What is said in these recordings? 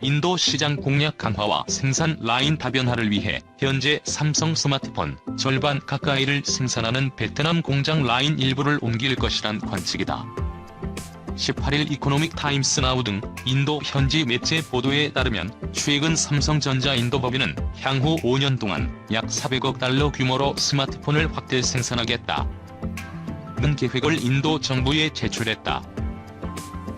인도 시장 공략 강화와 생산 라인 다변화를 위해 현재 삼성 스마트폰 절반 가까이를 생산하는 베트남 공장 라인 일부를 옮길 것이란 관측이다. 18일 이코노믹 타임스 나우 등 인도 현지 매체 보도에 따르면 최근 삼성전자 인도법인은 향후 5년 동안 약 400억 달러 규모로 스마트폰을 확대 생산하겠다는 계획을 인도 정부에 제출했다.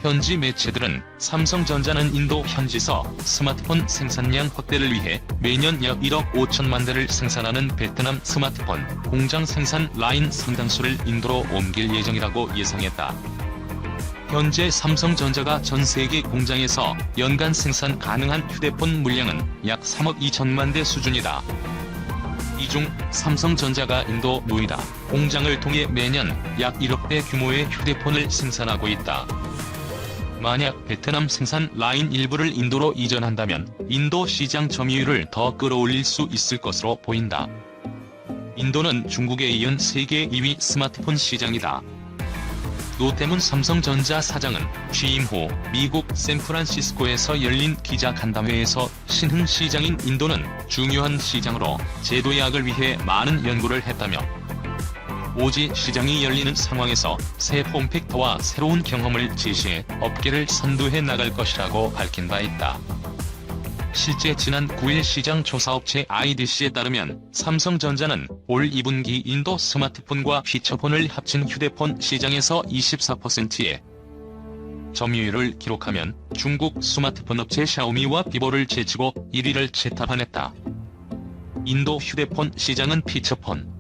현지 매체들은 삼성전자는 인도 현지서 스마트폰 생산량 확대를 위해 매년 약 1억 5천만 대를 생산하는 베트남 스마트폰 공장 생산 라인 상당수를 인도로 옮길 예정이라고 예상했다. 현재 삼성전자가 전 세계 공장에서 연간 생산 가능한 휴대폰 물량은 약 3억 2천만 대 수준이다. 이 중 삼성전자가 인도 노이다 공장을 통해 매년 약 1억 대 규모의 휴대폰을 생산하고 있다. 만약 베트남 생산 라인 일부를 인도로 이전한다면 인도 시장 점유율을 더 끌어올릴 수 있을 것으로 보인다. 인도는 중국에 이은 세계 2위 스마트폰 시장이다. 노태문 삼성전자 사장은 취임 후 미국 샌프란시스코에서 열린 기자간담회에서 신흥 시장인 인도는 중요한 시장으로 제도약을 위해 많은 연구를 했다며 오지 시장이 열리는 상황에서 새 폼팩터와 새로운 경험을 제시해 업계를 선두해 나갈 것이라고 밝힌 바 있다. 실제 지난 9일 시장 조사업체 IDC에 따르면 삼성전자는 올 2분기 인도 스마트폰과 피처폰을 합친 휴대폰 시장에서 24%의 점유율을 기록하면 중국 스마트폰 업체 샤오미와 비보를 제치고 1위를 채탑해냈다. 인도 휴대폰 시장은 피처폰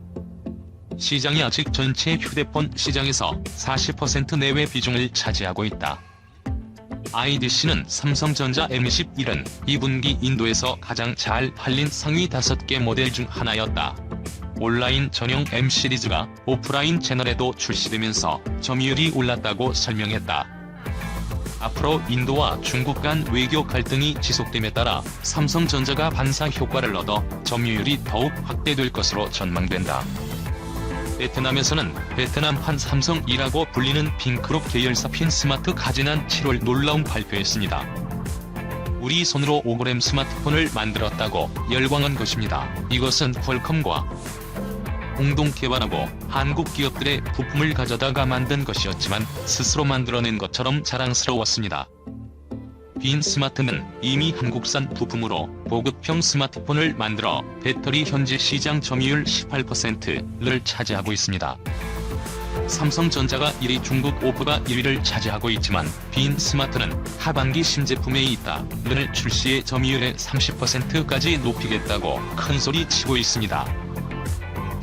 시장이 아직 전체 휴대폰 시장에서 40% 내외 비중을 차지하고 있다. IDC는 삼성전자 M11은 2분기 인도에서 가장 잘 팔린 상위 5개 모델 중 하나였다. 온라인 전용 M 시리즈가 오프라인 채널에도 출시되면서 점유율이 올랐다고 설명했다. 앞으로 인도와 중국 간 외교 갈등이 지속됨에 따라 삼성전자가 반사 효과를 얻어 점유율이 더욱 확대될 것으로 전망된다. 베트남에서는 베트남판 삼성이라고 불리는 핑크롭 계열사 핀스마트가 지난 7월 놀라운 발표했습니다. 우리 손으로 5g 스마트폰을 만들었다고 열광한 것입니다. 이것은 퀄컴과 공동 개발하고 한국 기업들의 부품을 가져다가 만든 것이었지만 스스로 만들어낸 것처럼 자랑스러웠습니다. 빈스마트는 이미 한국산 부품으로 보급형 스마트폰을 만들어 배터리 현지 시장 점유율 18%를 차지하고 있습니다. 삼성전자가 1위 중국 오포가 1위를 차지하고 있지만 빈스마트는 하반기 신제품에 있다를 출시해 점유율의 30%까지 높이겠다고 큰소리 치고 있습니다.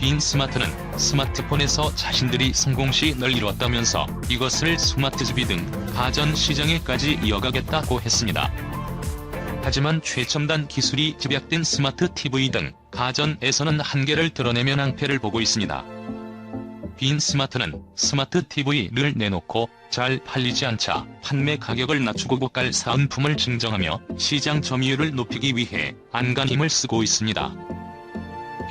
빈스마트는 스마트폰에서 자신들이 성공신을 이뤘다면서 이것을 스마트TV 등 가전 시장에까지 이어가겠다고 했습니다. 하지만 최첨단 기술이 집약된 스마트TV 등 가전에서는 한계를 드러내며 낭패를 보고 있습니다. 빈스마트는 스마트TV를 내놓고 잘 팔리지 않자 판매 가격을 낮추고 고가 사은품을 증정하며 시장 점유율을 높이기 위해 안간힘을 쓰고 있습니다.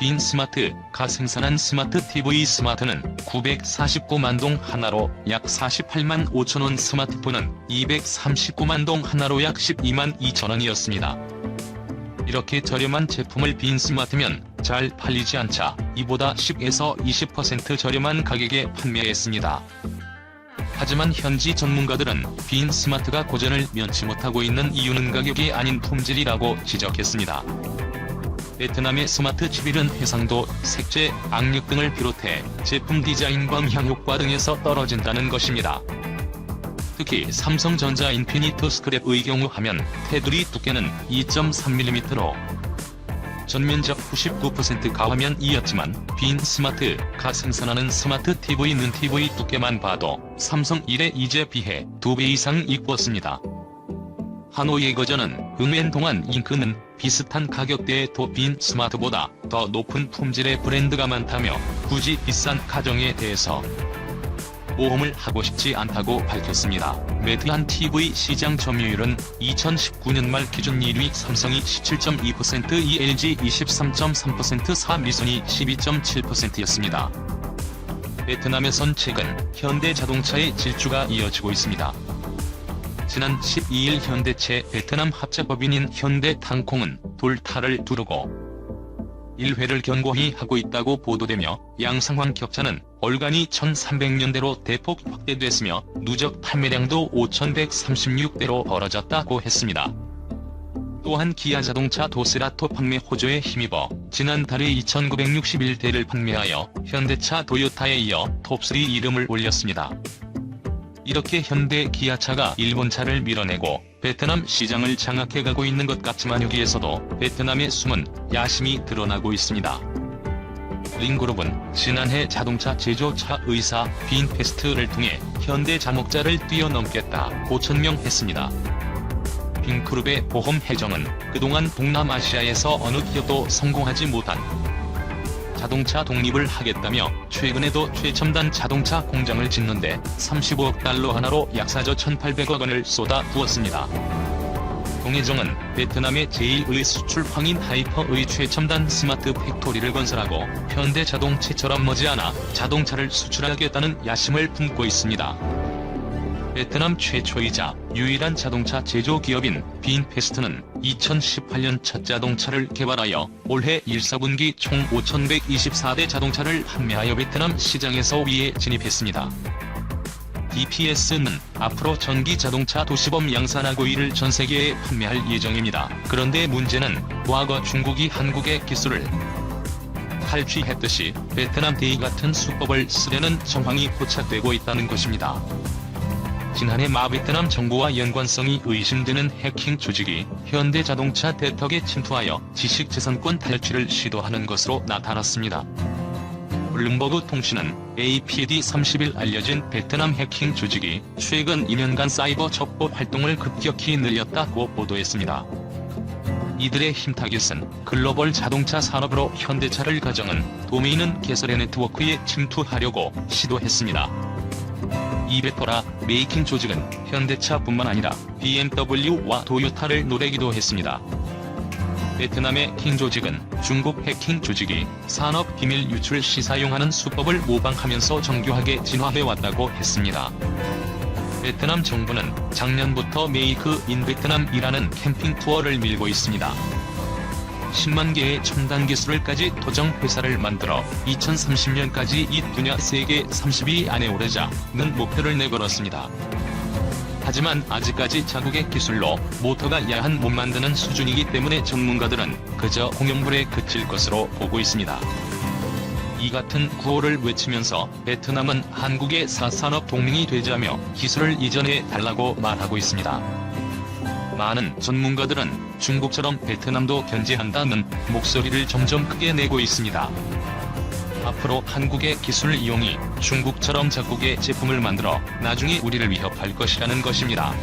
빈스마트가 생산한 스마트TV 스마트는 949만 동 하나로 약 48만 5천 원, 스마트폰은 239만 동 하나로 약 12만 2천 원이었습니다. 이렇게 저렴한 제품을 빈스마트면 잘 팔리지 않자 이보다 10에서 20% 저렴한 가격에 판매했습니다. 하지만 현지 전문가들은 빈스마트가 고전을 면치 못하고 있는 이유는 가격이 아닌 품질이라고 지적했습니다. 베트남의 스마트TV는 해상도, 색재, 악력 등을 비롯해 제품 디자인과 향 효과 등에서 떨어진다는 것입니다. 특히 삼성전자 인피니트 스크랩의 경우 화면 테두리 두께는 2.3mm로 전면적 99%가 화면이었지만 빈스마트가 생산하는 스마트TV는 TV 두께만 봐도 삼성 1의 2제 비해 2배 이상 이뻤습니다. 하노이 거전은 응행 동안 잉크는 비슷한 가격대에도 빈스마트보다 더 높은 품질의 브랜드가 많다며 굳이 비싼 가정에 대해서 모험을 하고 싶지 않다고 밝혔습니다. 매트한 TV 시장 점유율은 2019년 말 기준 1위 삼성이 17.2%, 2 LG 23.3%, 4 미소니 12.7%였습니다. 베트남에선 최근 현대자동차의 질주가 이어지고 있습니다. 지난 12일 현대채 베트남 합작법인인 현대탕콩은 돌타를 두르고 1회를 견고히 하고 있다고 보도되며 양상황 격차는 얼간이 1300년대로 대폭 확대됐으며 누적 판매량도 5136대로 벌어졌다고 했습니다. 또한 기아자동차 도세라토 판매 호조에 힘입어 지난달에 2961대를 판매하여 현대차 도요타에 이어 톱3 이름을 올렸습니다. 이렇게 현대 기아차가 일본차를 밀어내고 베트남 시장을 장악해가고 있는 것 같지만 여기에서도 베트남의 숨은 야심이 드러나고 있습니다. 링그룹은 지난해 자동차 제조차 의사 빈페스트를 통해 현대 자목자를 뛰어넘겠다고 천명했습니다. 빈그룹의 보험 해정은 그동안 동남아시아에서 어느 기업도 성공하지 못한 자동차 독립을 하겠다며 최근에도 최첨단 자동차 공장을 짓는데 35억 달러 하나로 약 4조 1,800억 원을 쏟아부었습니다. 동해정은 베트남의 제1의 수출황인 하이퍼의 최첨단 스마트 팩토리를 건설하고 현대자동차처럼 머지않아 자동차를 수출하겠다는 야심을 품고 있습니다. 베트남 최초이자 유일한 자동차 제조기업인 빈페스트는 2018년 첫 자동차를 개발하여 올해 1사분기 총 5,124대 자동차를 판매하여 베트남 시장에서 위에 진입했습니다. DPS는 앞으로 전기 자동차 도시범 양산하고 이를 전세계에 판매할 예정입니다. 그런데 문제는 과거 중국이 한국의 기술을 탈취했듯이 베트남 대이 같은 수법을 쓰려는 정황이 포착되고 있다는 것입니다. 지난해 마베트남 정부와 연관성이 의심되는 해킹 조직이 현대자동차 대턱에 침투하여 지식재산권 탈취를 시도하는 것으로 나타났습니다. 블룸버그 통신은 APD 30일 알려진 베트남 해킹 조직이 최근 2년간 사이버 첩보 활동을 급격히 늘렸다고 보도했습니다. 이들의 힘 타깃은 글로벌 자동차 산업으로 현대차를 가정은 도메인은 개설의 네트워크에 침투하려고 시도했습니다. 이베토라 메이킹 조직은 현대차뿐만 아니라 BMW와 도요타를 노리기도 했습니다. 베트남의 해킹 조직은 중국 해킹 조직이 산업 기밀 유출 시 사용하는 수법을 모방하면서 정교하게 진화해왔다고 했습니다. 베트남 정부는 작년부터 메이크 인 베트남이라는 캠핑 투어를 밀고 있습니다. 10만 개의 첨단 기술을까지 도정 회사를 만들어 2030년까지 이 분야 세계 30위 안에 오르자는 목표를 내걸었습니다. 하지만 아직까지 자국의 기술로 모터가 야한 못 만드는 수준이기 때문에 전문가들은 그저 공연불에 그칠 것으로 보고 있습니다. 이 같은 구호를 외치면서 베트남은 한국의 4산업 동맹이 되자며 기술을 이전해 달라고 말하고 있습니다. 많은 전문가들은 중국처럼 베트남도 견제한다는 목소리를 점점 크게 내고 있습니다. 앞으로 한국의 기술 이용이 중국처럼 자국의 제품을 만들어 나중에 우리를 위협할 것이라는 것입니다.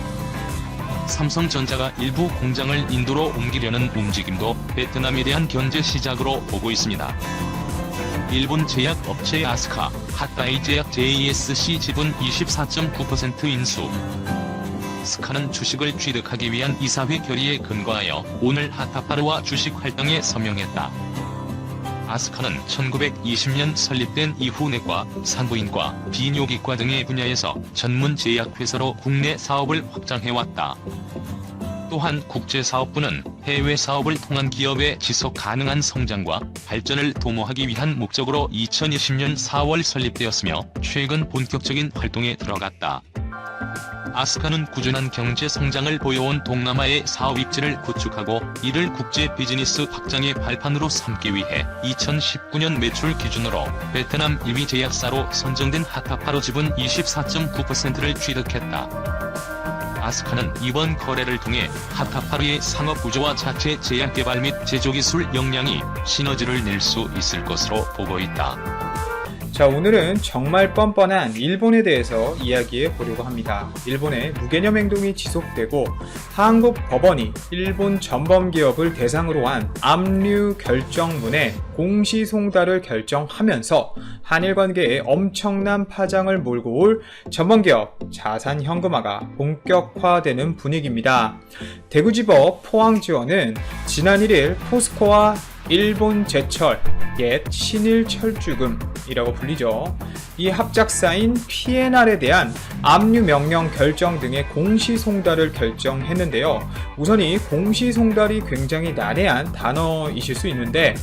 삼성전자가 일부 공장을 인도로 옮기려는 움직임도 베트남에 대한 견제 시작으로 보고 있습니다. 일본 제약업체 아스카, 핫다이 제약 JSC 지분 24.9% 인수. 스카는 주식을 취득하기 위한 이사회 결의에 근거하여 오늘 하타파르와 주식 할당에 서명했다. 아스카는 1920년 설립된 이후 내과, 산부인과, 비뇨기과 등의 분야에서 전문 제약회사로 국내 사업을 확장해왔다. 또한 국제사업부는 해외 사업을 통한 기업의 지속 가능한 성장과 발전을 도모하기 위한 목적으로 2020년 4월 설립되었으며 최근 본격적인 활동에 들어갔다. 아스카는 꾸준한 경제 성장을 보여온 동남아의 사업 입지를 구축하고 이를 국제 비즈니스 확장의 발판으로 삼기 위해 2019년 매출 기준으로 베트남 1위 제약사로 선정된 하타파로 지분 24.9%를 취득했다. 아스카는 이번 거래를 통해 하타파르의 상업 구조와 자체 제약 개발 및 제조기술 역량이 시너지를 낼 수 있을 것으로 보고 있다. 자, 오늘은 정말 뻔뻔한 일본에 대해서 이야기해 보려고 합니다. 일본의 무개념 행동이 지속되고 한국 법원이 일본 전범기업을 대상으로 한 압류 결정문에 공시송달을 결정하면서 한일 관계에 엄청난 파장을 몰고 올 전범기업 자산 현금화가 본격화되는 분위기입니다. 대구지법 포항지원은 지난 1일 포스코와 일본제철, 옛 신일철주금, PNR이라고 불리죠. 이 합작사인 PNR에 대한 압류 명령 결정 등의 공시송달을 결정했는데요. 우선 이 공시송달이 굉장히 난해한 단어이실 수 있는데,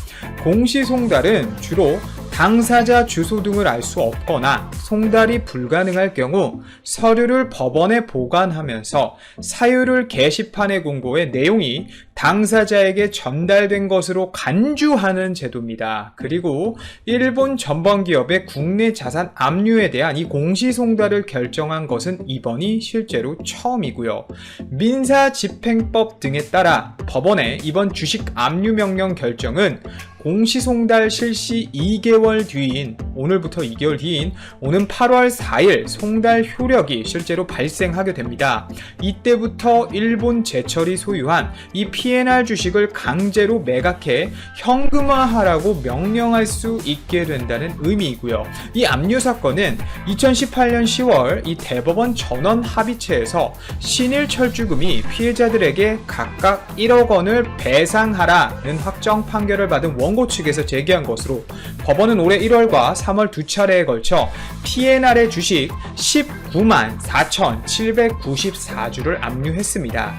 공시송달은 주로 당사자 주소 등을 알 수 없거나 송달이 불가능할 경우 서류를 법원에 보관하면서 사유를 게시판에 공고해 내용이 당사자에게 전달된 것으로 간주하는 제도입니다. 그리고 일본 전범기업의 국내 자산 압류에 대한 이 공시송달을 결정한 것은 이번이 실제로 처음이고요. 민사집행법 등에 따라 법원의 이번 주식 압류 명령 결정은 공시송달 실시 2개월 뒤인 오늘부터 2개월 뒤인 오는 8월 4일 송달 효력이 실제로 발생하게 됩니다. 이때부터 일본 제철이 소유한 이 PNR 주식을 강제로 매각해 현금화하라고 명령할 수 있게 된다는 의미이고요. 이 압류 사건은 2018년 10월 이 대법원 전원 합의체에서 신일철주금이 피해자들에게 각각 1억 원을 배상하라는 확정 판결을 받은 원고 측에서 제기한 것으로 법원은 올해 1월과 3월 두 차례에 걸쳐 PNR의 주식 19만 4,794주를 압류했습니다.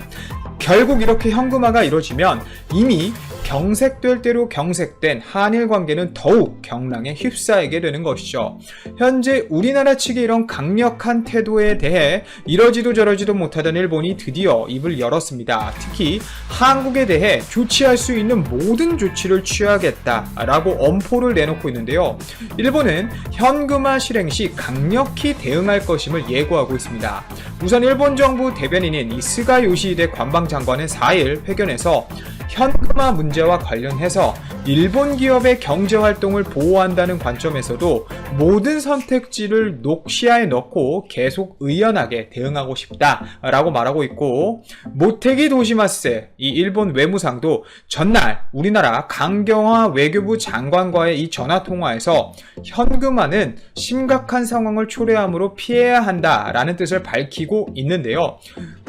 결국 이렇게 현금화가 이루어지면 이미 경색될 대로 경색된 한일 관계는 더욱 경랑에 휩싸이게 되는 것이죠. 현재 우리나라 측의 이런 강력한 태도에 대해 이러지도 저러지도 못하던 일본이 드디어 입을 열었습니다. 특히 한국에 대해 조치할 수 있는 모든 조치를 취하겠다라고 엄포를 내놓고 있는데요. 일본은 현금화 실행 시 강력히 대응할 것임을 예고하고 있습니다. 우선 일본 정부 대변인인 이 스가 요시히데 관방장관은 4일 회견에서 현금화 문제와 관련해서 일본 기업의 경제활동을 보호한다는 관점에서도 모든 선택지를 녹시야에 넣고 계속 의연하게 대응하고 싶다라고 말하고 있고, 모테기 도시마스 이 일본 외무상도 전날 우리나라 강경화 외교부 장관과의 이 전화통화에서 현금화는 심각한 상황을 초래하므로 피해야 한다라는 뜻을 밝히고 있는데요.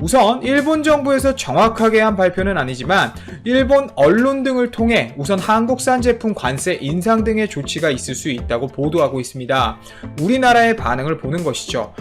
우선 일본 정부에서 정확하게 한 발표는 아니지만 일본 언론 등을 통해 우선 한국산 제품 관세 인상 등의 조치가 있을 수 있다고 보도하고 있습니다. 우리나라의 반응을 보는 것이죠.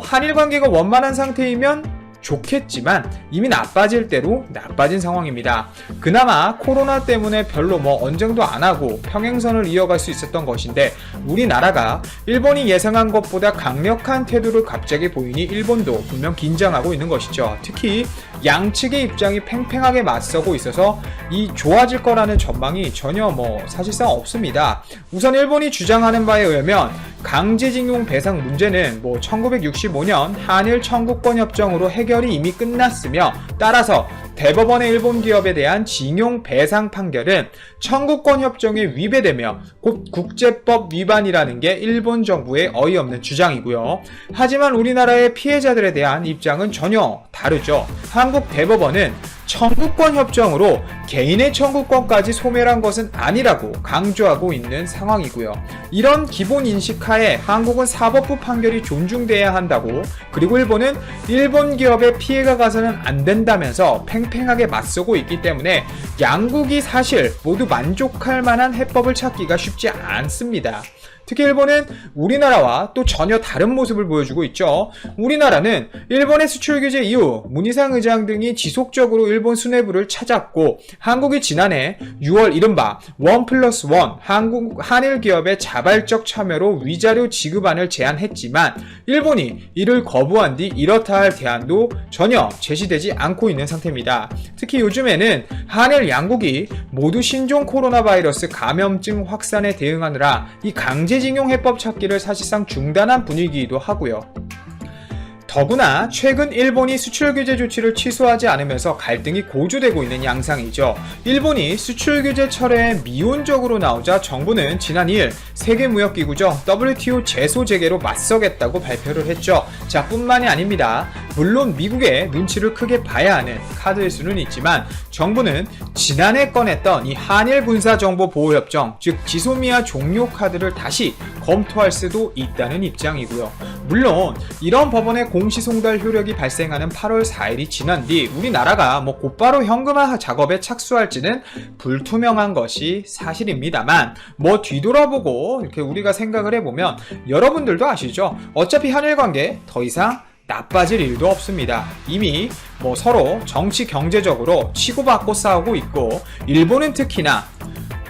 한일 관계가 원만한 상태이면 좋겠지만 이미 나빠질 대로 나빠진 상황입니다. 그나마 코로나 때문에 별로 언쟁도 안 하고 평행선을 이어갈 수 있었던 것인데, 우리나라가 일본이 예상한 것보다 강력한 태도를 갑자기 보이니 일본도 분명 긴장하고 있는 것이죠. 특히 양측의 입장이 팽팽하게 맞서고 있어서 이 좋아질 거라는 전망이 전혀 사실상 없습니다. 우선 일본이 주장하는 바에 의하면 강제징용 배상 문제는 1965년 한일 청구권 협정으로 해결이 이미 끝났으며, 따라서 대법원의 일본 기업에 대한 징용 배상 판결은 청구권 협정에 위배되며 곧 국제법 위반이라는 게 일본 정부의 어이없는 주장이고요. 하지만 우리나라의 피해자들에 대한 입장은 전혀 다르죠. 한국 대법원은 청구권 협정으로 개인의 청구권까지 소멸한 것은 아니라고 강조하고 있는 상황이고요. 이런 기본 인식하에 한국은 사법부 판결이 존중돼야 한다고, 그리고 일본은 일본 기업에 피해가 가서는 안 된다면서 팽팽하게 맞서고 있기 때문에 양국이 사실 모두 만족할 만한 해법을 찾기가 쉽지 않습니다. 특히 일본은 우리나라와 또 전혀 다른 모습을 보여주고 있죠. 우리나라는 일본의 수출 규제 이후 문희상 의장 등이 지속적으로 일본 수뇌부를 찾았고, 한국이 지난해 6월 이른바 1+1 한일 기업의 자발적 참여로 위자료 지급안을 제안했지만 일본이 이를 거부한 뒤 이렇다 할 대안도 전혀 제시되지 않고 있는 상태입니다. 특히 요즘에는 한일 양국이 모두 신종 코로나 바이러스 감염증 확산에 대응하느라 이 강제징용 해법 찾기를 사실상 중단한 분위기이기도 하고요. 더구나 최근 일본이 수출 규제 조치를 취소하지 않으면서 갈등이 고조되고 있는 양상이죠. 일본이 수출 규제 철회에 미온적으로 나오자 정부는 지난 2일 세계무역기구죠. WTO 제소 재개로 맞서겠다고 발표를 했죠. 뿐만이 아닙니다. 물론 미국의 눈치를 크게 봐야 하는 카드일 수는 있지만 정부는 지난해 꺼냈던 이 한일 군사정보보호협정, 즉 지소미아 종료 카드를 다시 검토할 수도 있다는 입장이고요. 물론 이런 법원의 공시송달 효력이 발생하는 8월 4일이 지난 뒤 우리나라가 곧바로 현금화 작업에 착수할지는 불투명한 것이 사실입니다만 뒤돌아보고 이렇게 우리가 생각을 해보면 여러분들도 아시죠? 어차피 한일 관계 더 이상 나빠질 일도 없습니다. 이미 서로 정치 경제적으로 치고받고 싸우고 있고 일본은 특히나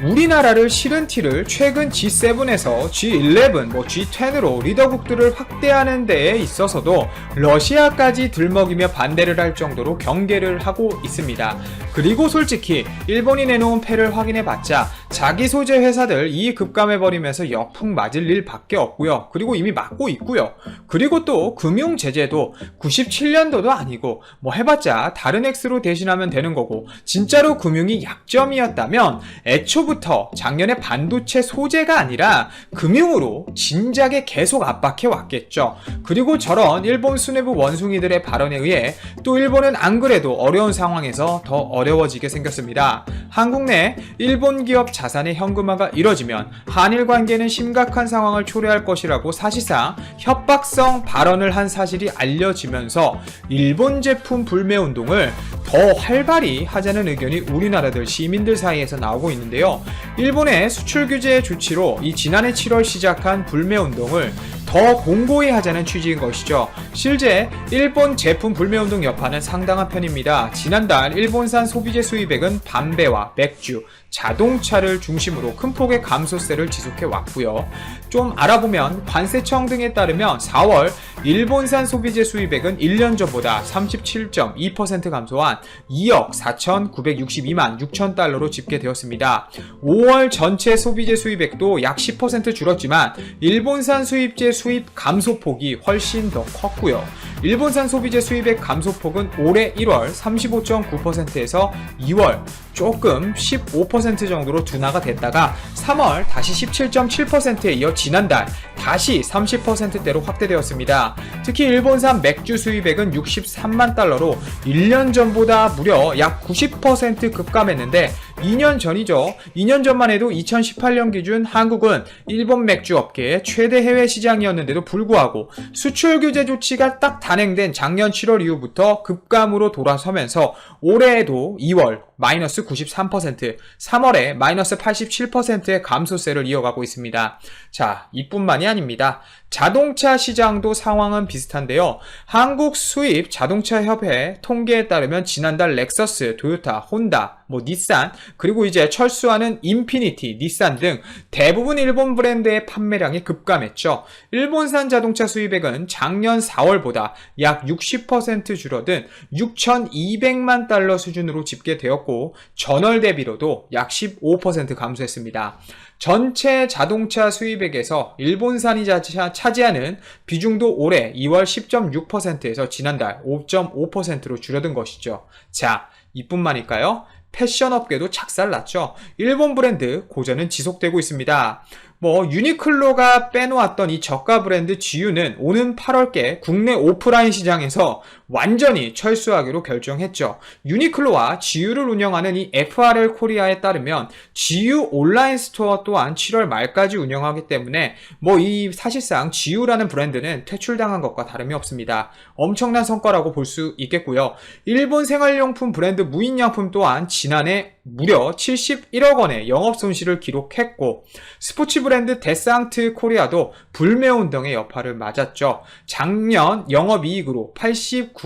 우리나라를 실은 티를 최근 G7에서 G11, G10으로 리더국들을 확대하는 데에 있어서도 러시아까지 들먹이며 반대를 할 정도로 경계를 하고 있습니다. 그리고 솔직히 일본이 내놓은 패를 확인해봤자 자기 소재 회사들 이익 급감해버리면서 역풍 맞을 일 밖에 없고요. 그리고 이미 맞고 있고요. 그리고 또 금융 제재도 97년도도 아니고 해봤자 다른 X로 대신하면 되는 거고 진짜로 금융이 약점이었다면 애초부터 작년에 반도체 소재가 아니라 금융으로 진작에 계속 압박해 왔겠죠. 그리고 저런 일본 수뇌부 원숭이들의 발언에 의해 또 일본은 안 그래도 어려운 상황에서 더 어려워지게 생겼습니다. 한국 내 일본 기업 자산의 현금화가 이뤄지면 한일 관계는 심각한 상황을 초래할 것이라고 사실상 협박성 발언을 한 사실이 알려지면서 일본 제품 불매 운동을 더 활발히 하자는 의견이 우리나라들 시민들 사이에서 나오고 있는데요. 일본의 수출 규제 조치로 이 지난해 7월 시작한 불매 운동을 더 공고히 하자는 취지인 것이죠. 실제 일본 제품 불매운동 여파는 상당한 편입니다. 지난달 일본산 소비재 수입액은 담배와 맥주, 자동차를 중심으로 큰 폭의 감소세를 지속해 왔고요. 좀 알아보면 관세청 등에 따르면 4월 일본산 소비재 수입액은 1년 전보다 37.2% 감소한 2억 4,962만 6천 달러로 집계되었습니다. 5월 전체 소비재 수입액도 약 10% 줄었지만 일본산 수입재 수입 감소폭이 훨씬 더 컸고요. 일본산 소비재 수입액 감소폭은 올해 1월 35.9%에서 2월 조금 15% 정도로 둔화가 됐다가 3월 다시 17.7%에 이어 지난달 다시 30%대로 확대되었습니다. 특히 일본산 맥주 수입액은 63만 달러로 1년 전보다 무려 약 90% 급감했는데 2년 전이죠. 2년 전만 해도 2018년 기준 한국은 일본 맥주 업계의 최대 해외 시장이었는데도 불구하고 수출 규제 조치가 딱 단행된 작년 7월 이후부터 급감으로 돌아서면서 올해에도 2월 마이너스 93%, 3월에 마이너스 87%의 감소세를 이어가고 있습니다. 자, 이뿐만이 아닙니다. 자동차 시장도 상황은 비슷한데요. 한국 수입 자동차 협회 통계에 따르면 지난달 렉서스, 토요타, 혼다, 닛산, 그리고 이제 철수하는 인피니티, 닛산 등 대부분 일본 브랜드의 판매량이 급감했죠. 일본산 자동차 수입액은 작년 4월보다 약 60% 줄어든 6,200만 달러 수준으로 집계되었고 전월 대비로도 약 15% 감소했습니다. 전체 자동차 수입액에서 일본산이 차지하는 비중도 올해 2월 10.6%에서 지난달 5.5%로 줄어든 것이죠. 자, 이뿐만일까요? 패션업계도 착살났죠. 일본 브랜드 고전은 지속되고 있습니다. 유니클로가 빼놓았던 이 저가 브랜드 GU는 오는 8월께 국내 오프라인 시장에서 완전히 철수하기로 결정했죠. 유니클로와 GU를 운영하는 이 FRL 코리아에 따르면 GU 온라인 스토어 또한 7월 말까지 운영하기 때문에 이 사실상 GU라는 브랜드는 퇴출당한 것과 다름이 없습니다. 엄청난 성과라고 볼 수 있겠고요. 일본 생활용품 브랜드 무인양품 또한 지난해 무려 71억 원의 영업 손실을 기록했고 스포츠 브랜드 데상트 코리아도 불매운동의 여파를 맞았죠. 작년 영업이익으로 89억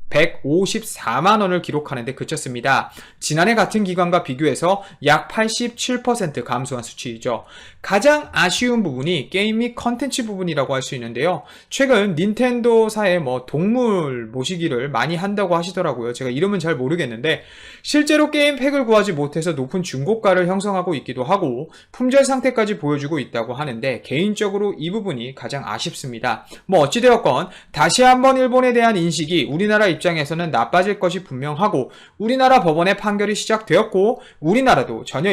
9,154만 원을 기록하는 데 그쳤습니다. 지난해 같은 기간과 비교해서 약 87% 감소한 수치이죠. 가장 아쉬운 부분이 게임 및 컨텐츠 부분이라고 할 수 있는데요. 최근 닌텐도사의 동물 모시기를 많이 한다고 하시더라고요. 제가 이름은 잘 모르겠는데 실제로 게임 팩을 구하지 못해서 높은 중고가를 형성하고 있기도 하고 품절 상태까지 보여주고 있다고 하는데 개인적으로 이 부분이 가장 아쉽습니다. 어찌되었건 다시 한번 일본에 대한 인식이 우리나라 입장에서는 나빠질 것이 분명하고 우리나라 법원의 판결이 시작되었고 우리나라도 전혀